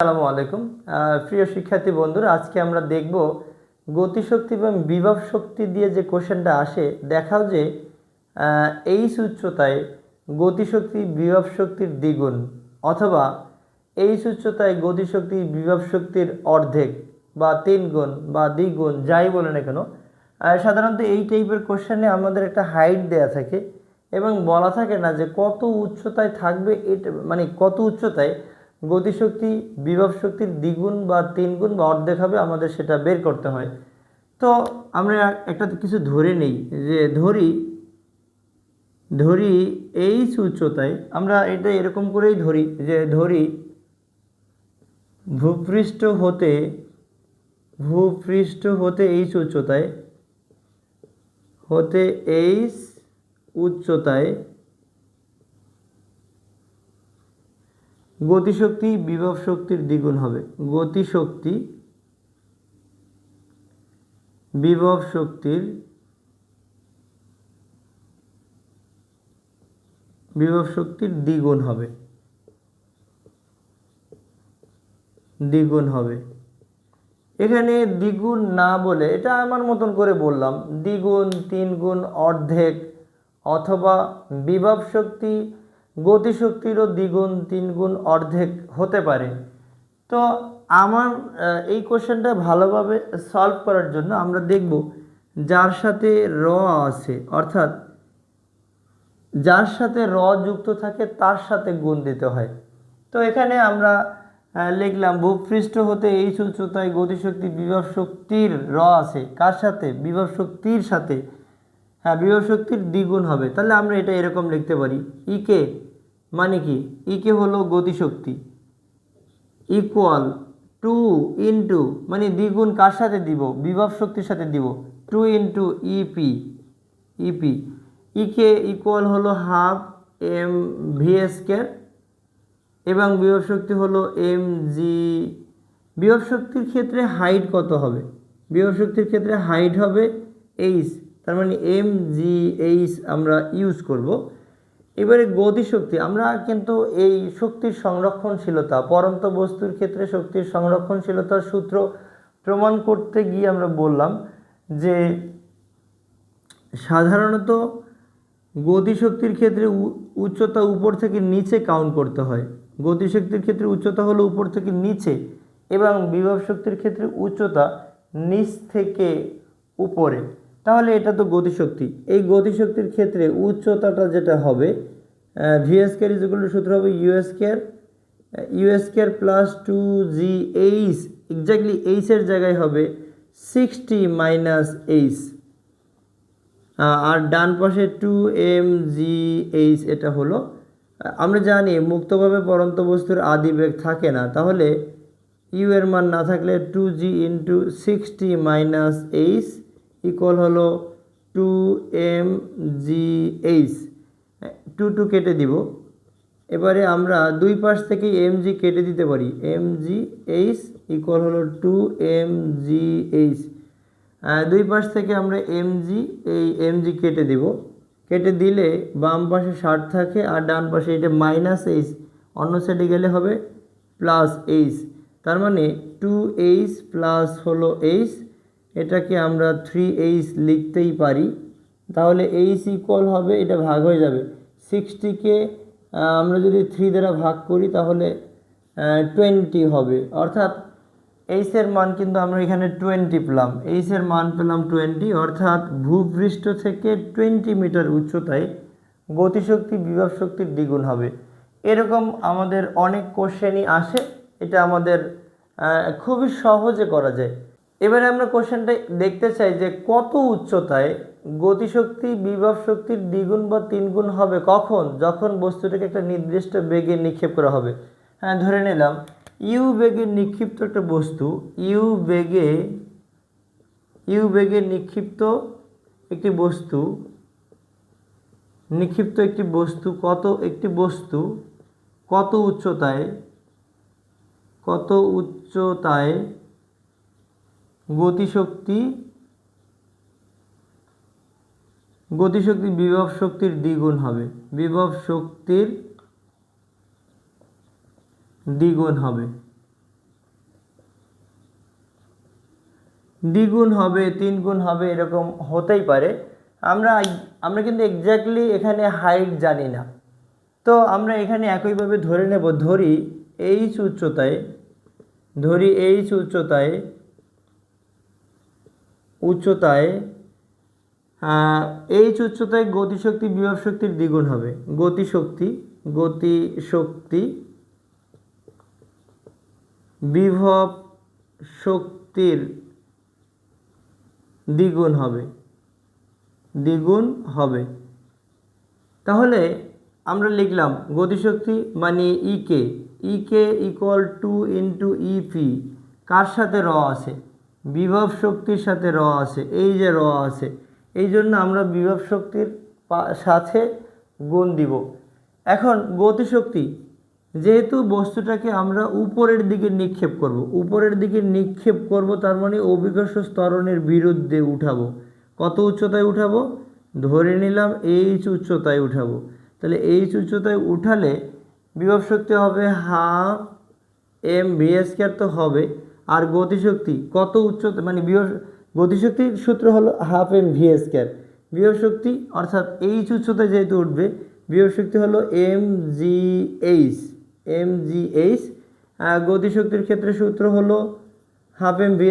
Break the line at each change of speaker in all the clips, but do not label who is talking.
আসসালামু আলাইকুম প্রিয় শিক্ষার্থী বন্ধুরা, আজকে আমরা দেখব গতিশক্তি এবং বিভব শক্তি দিয়ে যে কোশ্চেনটা আসে। দেখাও যে এইচ উচ্চতায় গতিশক্তি বিভব শক্তির দ্বিগুণ, অথবা এইচ উচ্চতায় গতিশক্তি বিভব শক্তির অর্ধেক বা 3 গুণ বা দ্বিগুণ, যাই বলে না কেন। সাধারণত এই টাইপের কোশ্চেনে আমাদের একটা হাইট দেয়া থাকে এবং বলা থাকে না যে কত উচ্চতায় থাকবে, এটা মানে কত উচ্চতায় গতিশক্তি বিভব শক্তির দ্বিগুণ বা 3 গুণ বা অর্ধেক হবে, আমাদের সেটা বের করতে হয়। তো আমরা একটা কিছু ধরে নেই, যে ধরি এইচ উচ্চতায়, আমরা এটা এরকম করেই ধরি যে ভূপৃষ্ঠ হতে এইচ উচ্চতায় গতিশক্তি বিভব শক্তির দ্বিগুণ হবে। গতিশক্তি বিভব শক্তির দ্বিগুণ হবে। এখানে দ্বিগুণ না বলে, এটা আমার মতন করে বললাম, দ্বিগুণ, 3 গুণ, অর্ধেক, অথবা বিভব শক্তি গতিশক্তিরও দ্বিগুণ, 3 গুণ, অর্ধেক হতে পারে। তো আমার এই কোশ্চেনটা ভালোভাবে সলভ করার জন্য আমরা দেখব যার সাথে র আছে, অর্থাৎ যার সাথে র যুক্ত থাকে তার সাথে গুণ দিতে হয়। তো এখানে আমরা লিখলাম ভূপৃষ্ঠ হতে এইচ উচ্চতায় গতিশক্তি বিভব শক্তির র আছে, কার সাথে? বিভব শক্তির সাথে। হ্যাঁ, বিভব শক্তির দ্বিগুণ হবে। তাহলে আমরা এটা এরকম লিখতে পারি, ইকে মানে কি? ইকে হলো গতিশক্তি, ইকুয়াল 2 ইন্টু, মানে দ্বিগুণ কার সাথে দিব? বিভব শক্তির সাথে দিব, 2 ইন্টু ইপি। ইকে ইকুয়াল হলো হাফ এম ভি স্কয়ার, এবং বিভব শক্তি হলো এম জি। বিভব শক্তির ক্ষেত্রে হাইট কত হবে? বিভব শক্তির ক্ষেত্রে হাইট হবে এইচ, তার মানে এম জি এইচ আমরা ইউজ করব। এবারে গতিশক্তি, আমরা কিন্তু এই শক্তির সংরক্ষণশীলতা, পরন্ত বস্তুর ক্ষেত্রে শক্তির সংরক্ষণশীলতার সূত্র প্রমাণ করতে গিয়ে আমরা বললাম যে সাধারণত গতিশক্তির ক্ষেত্রে উচ্চতা উপর থেকে নিচে কাউন্ট করতে হয়। গতিশক্তির ক্ষেত্রে উচ্চতা হলো উপর থেকে নিচে, এবং বিভব শক্তির ক্ষেত্রে উচ্চতা নিচ থেকে উপরে। তাহলে এটা তো গতিশক্তি। এই গতিশক্তির ক্ষেত্রে উচ্চতাটা যেটা হবে, V square is equal to, সূত্র হবে U square plus 2 GH, exactly এইচের জায়গায় হবে 60 মাইনাস এইচ, আর ডান পাশে 2mgh। এটা হলো, আমরা জানি মুক্তভাবে পরন্ত বস্তুর আদি বেগ থাকে না, তাহলে ইউ এর মান না থাকলে 2g into 60 minus H equal হলো 2mgh। 2 কেটে দিব। এবারে আমরা দুই পাশ থেকে mg কেটে দিতে পারি, mgh ইকুয়াল হলো 2mgh। দুই পাশ থেকে আমরা এমজি কেটে দিব। কেটে দিলে বাম পাশে 60 থাকে, আর ডান পাশে এটা মাইনাস এইচ, অন্য সাইডে গেলে হবে প্লাস এইচ। তার মানে 2h প্লাস হলো এইচ, এটাকে আমরা 3h লিখতেই পারি। তাহলে এইচ ইকুয়াল হবে, এটা ভাগ হয়ে যাবে, 60কে আমরা যদি 3 দ্বারা ভাগ করি তাহলে 20 হবে, অর্থাৎ এইচের মান কিন্তু আমরা এখানে 20 পেলাম। এইচের মান পেলাম 20, অর্থাৎ ভূপৃষ্ঠ থেকে 20 মিটার উচ্চতায় গতিশক্তি বিভব শক্তির দ্বিগুণ হবে। এরকম আমাদের অনেক কোশ্চেনই আসে, এটা আমাদের খুবই সহজে করা যায়। এবারে আমরা কোশ্চেনটা দেখতে চাই যে কত উচ্চতায় গতিশক্তি বিভব শক্তির দ্বিগুণ বা 3 গুণ হবে, কখন? যখন বস্তুটাকে একটা নির্দিষ্ট বেগে নিক্ষেপ করা হবে। হ্যাঁ, ধরে নিলাম ইউ বেগে নিক্ষিপ্ত একটা বস্তু, ইউ বেগে নিক্ষিপ্ত একটি বস্তু কত উচ্চতায় গতিশক্তি বিভব শক্তির দ্বিগুণ হবে, দ্বিগুণ হবে। দ্বিগুণ হবে, 3 গুণ হবে, এরকম হতেই পারে। আমরা কিন্তু এক্স্যাক্টলি এখানে হাইট জানি না। তো আমরা এখানে একইভাবে ধরে নেব, ধরি এইচ উচ্চতায় এইচ উচ্চতায় গতিশক্তি বিভব শক্তির দ্বিগুণ হবে। গতিশক্তি বিভব শক্তির দ্বিগুণ হবে। তাহলে আমরা লিখলাম গতিশক্তি মানে ইকে ইকুয়াল টু ইন্টু ইপি, কার সাথে র আছে? বিভব শক্তির সাথে র আছে, এই যে র আছে, এই জন্য আমরা বিভব শক্তির সাথে গুণ দিব। এখন গতিশক্তি, যেহেতু বস্তুটাকে আমরা উপরের দিকে নিক্ষেপ করব, তার মানে অভিকর্ষ ত্বরণের বিরুদ্ধে উঠাবো। কত উচ্চতায় উঠাবো? ধরে নিলাম এইচ উচ্চতায় উঠাবো। তাহলে এইচ উচ্চতায় উঠালে বিভব শক্তি হবে হাফ এম ভি স্কয়ার তো হবে। আর গতিশক্তি কত উচ্চতা, মানে গতিশক্তির সূত্র হলো হাফ এম ভি স্কয়ার। বিভব শক্তি অর্থাৎ এইচ উচ্চতায় যেহেতু উঠবে, বিভব শক্তি হলো এম জি এইচ। গতিশক্তির ক্ষেত্রে সূত্র হলো হাফ এম ভি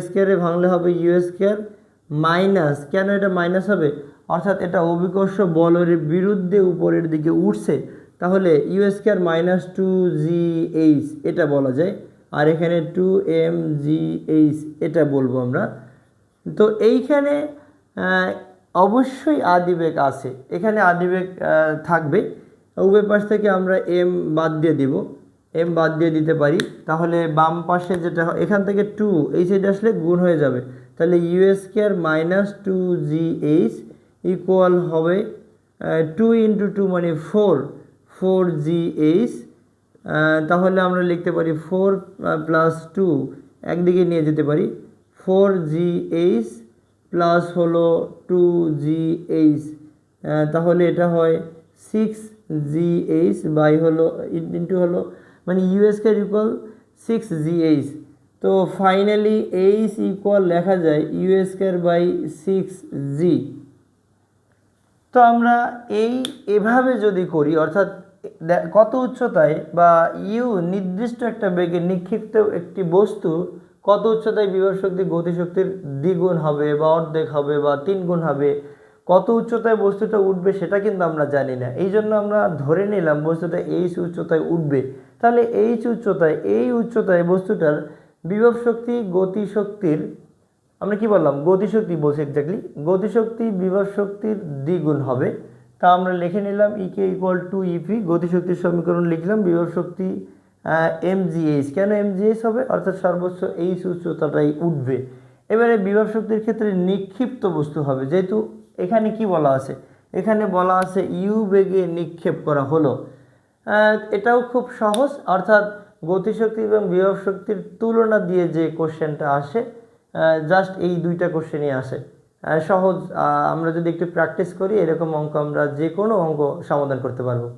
স্কয়ারে ভাঙলে হবে ইউ স্কয়ার মাইনাস, কেন এটা মাইনাস হবে? অর্থাৎ এটা অভিকর্ষ বলের বিরুদ্ধে উপরের দিকে উঠছে, তাহলে ইউ স্কয়ার মাইনাস 2gh এটা বলা যায়। আর এখানে 2mgh এটা বলবো আমরা। তো এইখানে অবশ্যই আদিবেগ আছে, এখানে আদিবেগ থাকবে। উভয় পাশ থেকে আমরা এম বাদ দিয়ে দিতে পারি। তাহলে বাম পাশে যেটা এখান থেকে 2 এই সাইডে আসলে গুণ হয়ে যাবে। তাহলে you square minus 2gh equal হবে 2 ইন্টু 2 মানে 4gh। তাহলে আমরা লিখতে পারি 4 প্লাস 2 একদিকে নিয়ে যেতে পারি, 4gh প্লাস হলো 2gh, তাহলে এটা হয় 6gh বাই হলো ইন্টু হলো মানে ইউ স্কয়ার ইকুয়াল 6gh। তো ফাইনালি এইচ ইকুয়াল লেখা যায় ইউ স্কয়ার বাই 6g। তো আমরা এভাবে যদি করি, অর্থাৎ কত উচ্চতায় বা ইউ নির্দিষ্ট একটা বেগে নিক্ষিপ্ত একটি বস্তু কত উচ্চতায় বিভব শক্তি গতিশক্তির দ্বিগুণ হবে বা অর্ধেক হবে বা 3 গুণ হবে, কত উচ্চতায় বস্তুটা উঠবে সেটা কিন্তু আমরা জানি না। এই জন্য আমরা ধরে নিলাম বস্তুটা এইচ উচ্চতায় উঠবে। তাহলে এই উচ্চতায় বস্তুটার বিভব শক্তি গতিশক্তির, আমরা কি বললাম? গতিশক্তি বলছি এক্স্যাক্টলি, গতিশক্তি বিভব শক্তির দ্বিগুণ হবে। তা আমরা লিখে নিলাম ইকে ইকুয়াল টু ইপি, গতিশক্তির সমীকরণ লিখলাম, বিভব শক্তি এমজিএইচ। কেন এমজিএইচ হবে? অর্থাৎ সর্বোচ্চ এইচ উচ্চতাটাই উঠবে। এবারে বিভব শক্তির ক্ষেত্রে নিক্ষিপ্ত বস্তু হবে, যেহেতু এখানে কি বলা আছে? এখানে বলা আছে ইউ বেগে নিক্ষেপ করা হলো। এটাও খুব সহজ, অর্থাৎ গতিশক্তি এবং বিভব শক্তির তুলনা দিয়ে যে কোশ্চেনটা আসে, জাস্ট এই দুইটা কোশ্চেনই আসে সহজ। আমরা যদি একটু প্র্যাকটিস করি, এরকম অঙ্ক আমরা যে কোনো অঙ্ক সমাধান করতে পারবো।